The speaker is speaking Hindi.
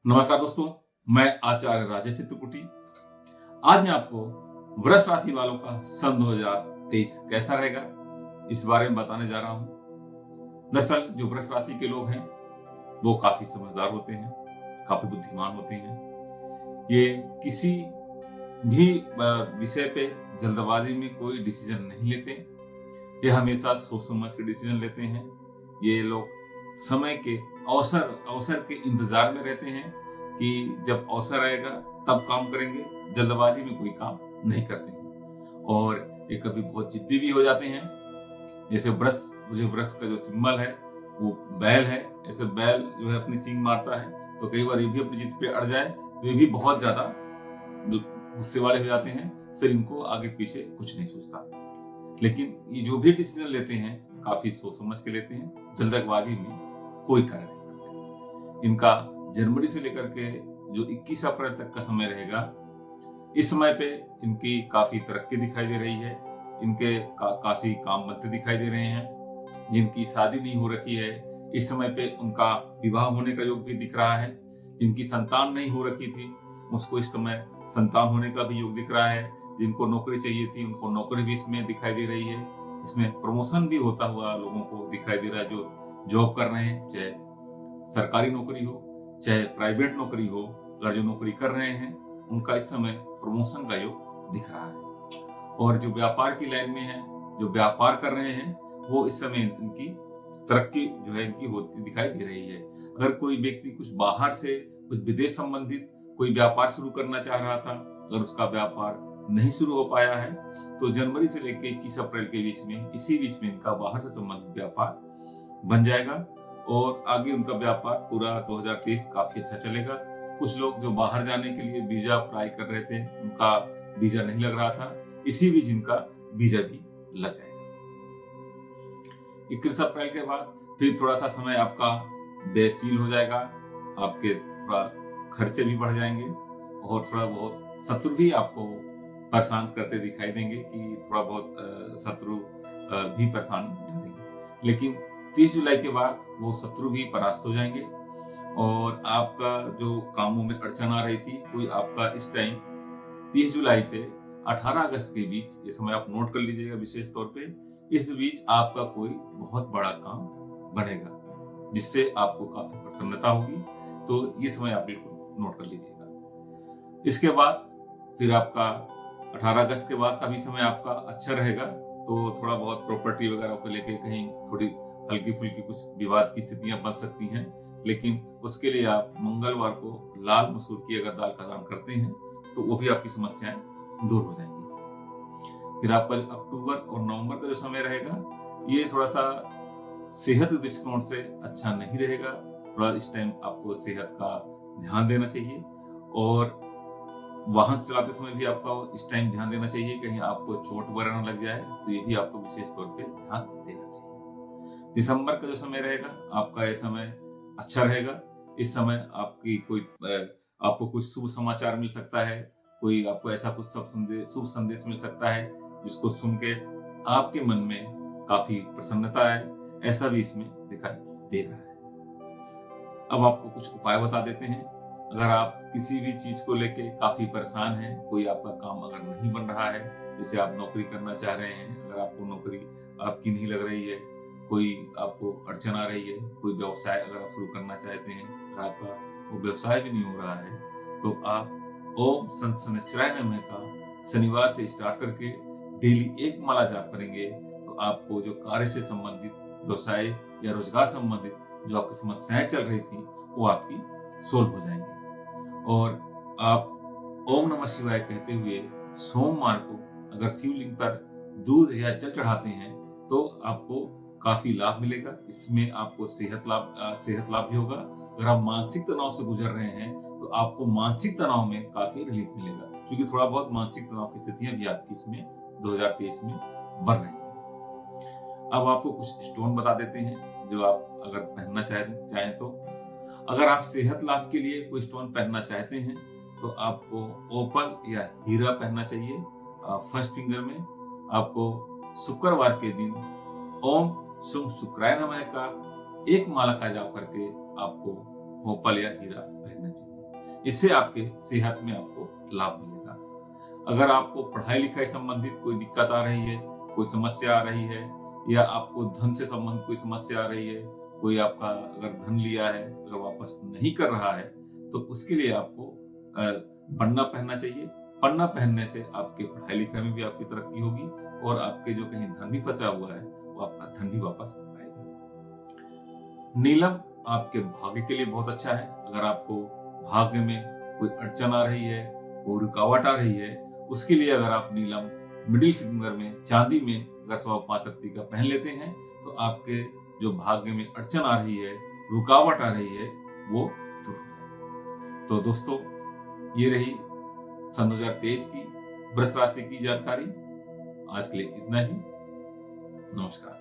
नमस्कार दोस्तों, मैं आचार्य राजेश चित्रकुटी। आज मैं आपको वृष राशि वालों का सन 2023 कैसा रहेगा इस बारे में बताने जा रहा हूं। दरअसल जो वृष राशि के लोग हैं वो काफी समझदार होते हैं, काफी बुद्धिमान होते हैं। ये किसी भी विषय पे जल्दबाजी में कोई डिसीजन नहीं लेते। ये हमेशा सोच समझ के डिसीजन लेते हैं। ये लोग समय के अवसर के इंतजार में रहते हैं कि जब अवसर आएगा तब काम करेंगे। जल्दबाजी में कोई काम नहीं करते हैं और ये कभी बहुत जिद्दी भी हो जाते हैं। जैसे वृष का जो सिंबल है वो बैल है। ऐसे बैल जो है अपनी सींग मारता है तो कई बार ये भी अपनी जिद पे अड़ जाए तो ये भी बहुत ज्यादा गुस्से वाले हो जाते हैं। फिर इनको आगे पीछे कुछ नहीं सोचता। लेकिन ये जो भी डिसीजन लेते हैं काफी सोच समझ के लेते हैं। जल्दबाजी में कोई कार्य नहीं करते। इनका जनवरी से लेकर के जो 21 अप्रैल तक का समय रहेगा, इस समय पे इनकी काफी तरक्की दिखाई दे रही है। इनके काफी काम बनते दिखाई दे रहे हैं। जिनकी शादी नहीं हो रखी है इस समय पे उनका विवाह होने का योग भी दिख रहा है। जिनकी संतान नहीं हो रखी थी उसको इस समय संतान होने का भी योग दिख रहा है। जिनको नौकरी चाहिए थी उनको नौकरी भी इसमें दिखाई दे रही है। इसमें प्रमोशन भी होता हुआ लोगों को दिखाई दे रहा है। जो जॉब कर रहे हैं, चाहे सरकारी नौकरी हो चाहे प्राइवेट नौकरी हो, अगर जो नौकरी कर रहे हैं उनका इस समय प्रमोशन का योग दिख रहा है। और जो व्यापार की लाइन में है, जो व्यापार कर रहे हैं, वो इस समय इनकी तरक्की जो है इनकी होती दिखाई दे रही है। अगर कोई व्यक्ति कुछ बाहर से कुछ विदेश संबंधित कोई व्यापार शुरू करना चाह रहा था, अगर उसका व्यापार नहीं शुरू हो पाया है तो जनवरी से लेकर 21 अप्रैल के बीच में इसी बीच में इनका बाहर से संबंधित व्यापार बन जाएगा और आगे उनका व्यापार पूरा 2023 काफी अच्छा चलेगा। कुछ लोग जो बाहर जाने के लिए वीजा अप्लाई कर रहे थे, उनका वीजा नहीं लग रहा था, इसी बीच इनका वीजा भी लग जाएगा। 21 अप्रैल के बाद फिर थोड़ा सा समय आपका व्ययशील हो जाएगा। आपके थोड़ा खर्चे भी बढ़ जाएंगे और थोड़ा बहुत शत्रु भी आपको परेशान करते दिखाई देंगे कि थोड़ा बहुत शत्रु भी परेशान करेंगे। लेकिन 30 जुलाई के बाद वो शत्रु भी परास्त हो जाएंगे और आपका जो कामों में अड़चन आ रही थी, कोई आपका इस टाइम 30 जुलाई से 18 अगस्त के बीच, ये समय आप नोट कर लीजिएगा विशेष तौर पे, इस बीच आपका कोई बहुत बड़ा काम बनेगा जिससे आपको काफी प्रसन्नता होगी। तो ये समय आप बिल्कुल नोट कर लीजिएगा। इसके बाद फिर आपका 18 अगस्त के बाद का भी समय आपका अच्छा रहेगा। तो थोड़ा बहुत प्रॉपर्टी वगैरह को लेके कहीं थोड़ी हल्की फुल्की कुछ विवाद की स्थितियां बन सकती हैं, लेकिन उसके लिए आप मंगलवार को लाल मसूर की अगर दाल का दान करते हैं तो वो भी आपकी समस्याएं दूर हो जाएंगी। फिर आपका अक्टूबर और नवंबर का जो समय रहेगा ये थोड़ा सा सेहत दृष्टिकोण से अच्छा नहीं रहेगा। थोड़ा इस टाइम आपको सेहत का ध्यान देना चाहिए और वाहन चलाते समय भी आपका इस टाइम ध्यान देना चाहिए, कहीं आपको चोट वगैरह न लग जाए, तो ये भी आपको विशेष तौर पे ध्यान देना चाहिए। दिसंबर का जो समय रहेगा आपका ये समय अच्छा रहेगा। इस समय आपको कुछ शुभ समाचार मिल सकता है, कोई आपको ऐसा कुछ शुभ संदेश मिल सकता है जिसको सुन के आपके मन में काफी प्रसन्नता आए, ऐसा भी इसमें दिखाई दे रहा है। अब आपको कुछ उपाय बता देते हैं। अगर आप किसी भी चीज को लेके काफी परेशान हैं, कोई आपका काम अगर नहीं बन रहा है, जैसे आप नौकरी करना चाह रहे हैं, अगर आपको नौकरी आपकी नहीं लग रही है, कोई आपको अड़चन आ रही है, कोई व्यवसाय अगर आप शुरू करना चाहते हैं, अगर आपका वो व्यवसाय भी नहीं हो रहा है, तो आप ओम संत शनिश्चराय नमः का शनिवार से स्टार्ट करके डेली 1 माला जाप करेंगे तो आपको जो कार्य से संबंधित, व्यवसाय या रोजगार संबंधित जो आपकी समस्याएं चल रही थी वो आपकी सोल्व हो जाएंगी। और आप ओम नमः शिवाय कहते हुए सोमवार को अगर शिवलिंग पर दूध या जल चढ़ाते हैं तो आपको काफी लाभ मिलेगा। इसमें आपको सेहत लाभ भी होगा। अगर आप मानसिक तनाव से गुजर रहे हैं तो आपको मानसिक तनाव में काफी रिलीफ मिलेगा, क्योंकि थोड़ा बहुत मानसिक तनाव की स्थितियां भी आपकी इसमें 2023 में बन रही है। अब आपको कुछ स्टोन बता देते हैं जो आप अगर पहनना चाहें तो। अगर आप सेहत लाभ के लिए कोई स्टोन पहनना चाहते हैं तो आपको ओपल या हीरा पहनना चाहिए। फर्स्ट फिंगर में आपको शुक्रवार के दिन ओम शुक्राय नमः का 1 माला का जाप करके आपको होपल या हीरा पहनना चाहिए। इससे आपके सेहत में आपको लाभ मिलेगा। अगर आपको पढ़ाई लिखाई संबंधित कोई दिक्कत आ रही है, कोई समस्या आ रही है, या आपको धन से संबंधित कोई समस्या आ रही है, कोई आपका अगर धन लिया है अगर वापस नहीं कर रहा है, तो उसके लिए आपको पन्ना पहनना चाहिए। पन्ना पहनने से आपके पढ़ाई लिखाई में भी आपकी तरक्की होगी और आपके जो कहीं धन भी फंसा हुआ है वो आपका धन भी वापस आएगा। नीलम आपके भाग्य के लिए बहुत अच्छा है। अगर आपको भाग्य में कोई अड़चन आ रही है, कोई रुकावट आ रही है, उसके लिए अगर आप नीलम मिडिल फिंगर में चांदी में अगर 5.25 रत्ती का पहन लेते हैं तो आपके जो भाग्य में अड़चन आ रही है, रुकावट आ रही है, वो दूर हो जाएगी। तो दोस्तों, ये रही सन 2023 की वृष राशि की जानकारी। आज के लिए इतना ही। नमस्कार।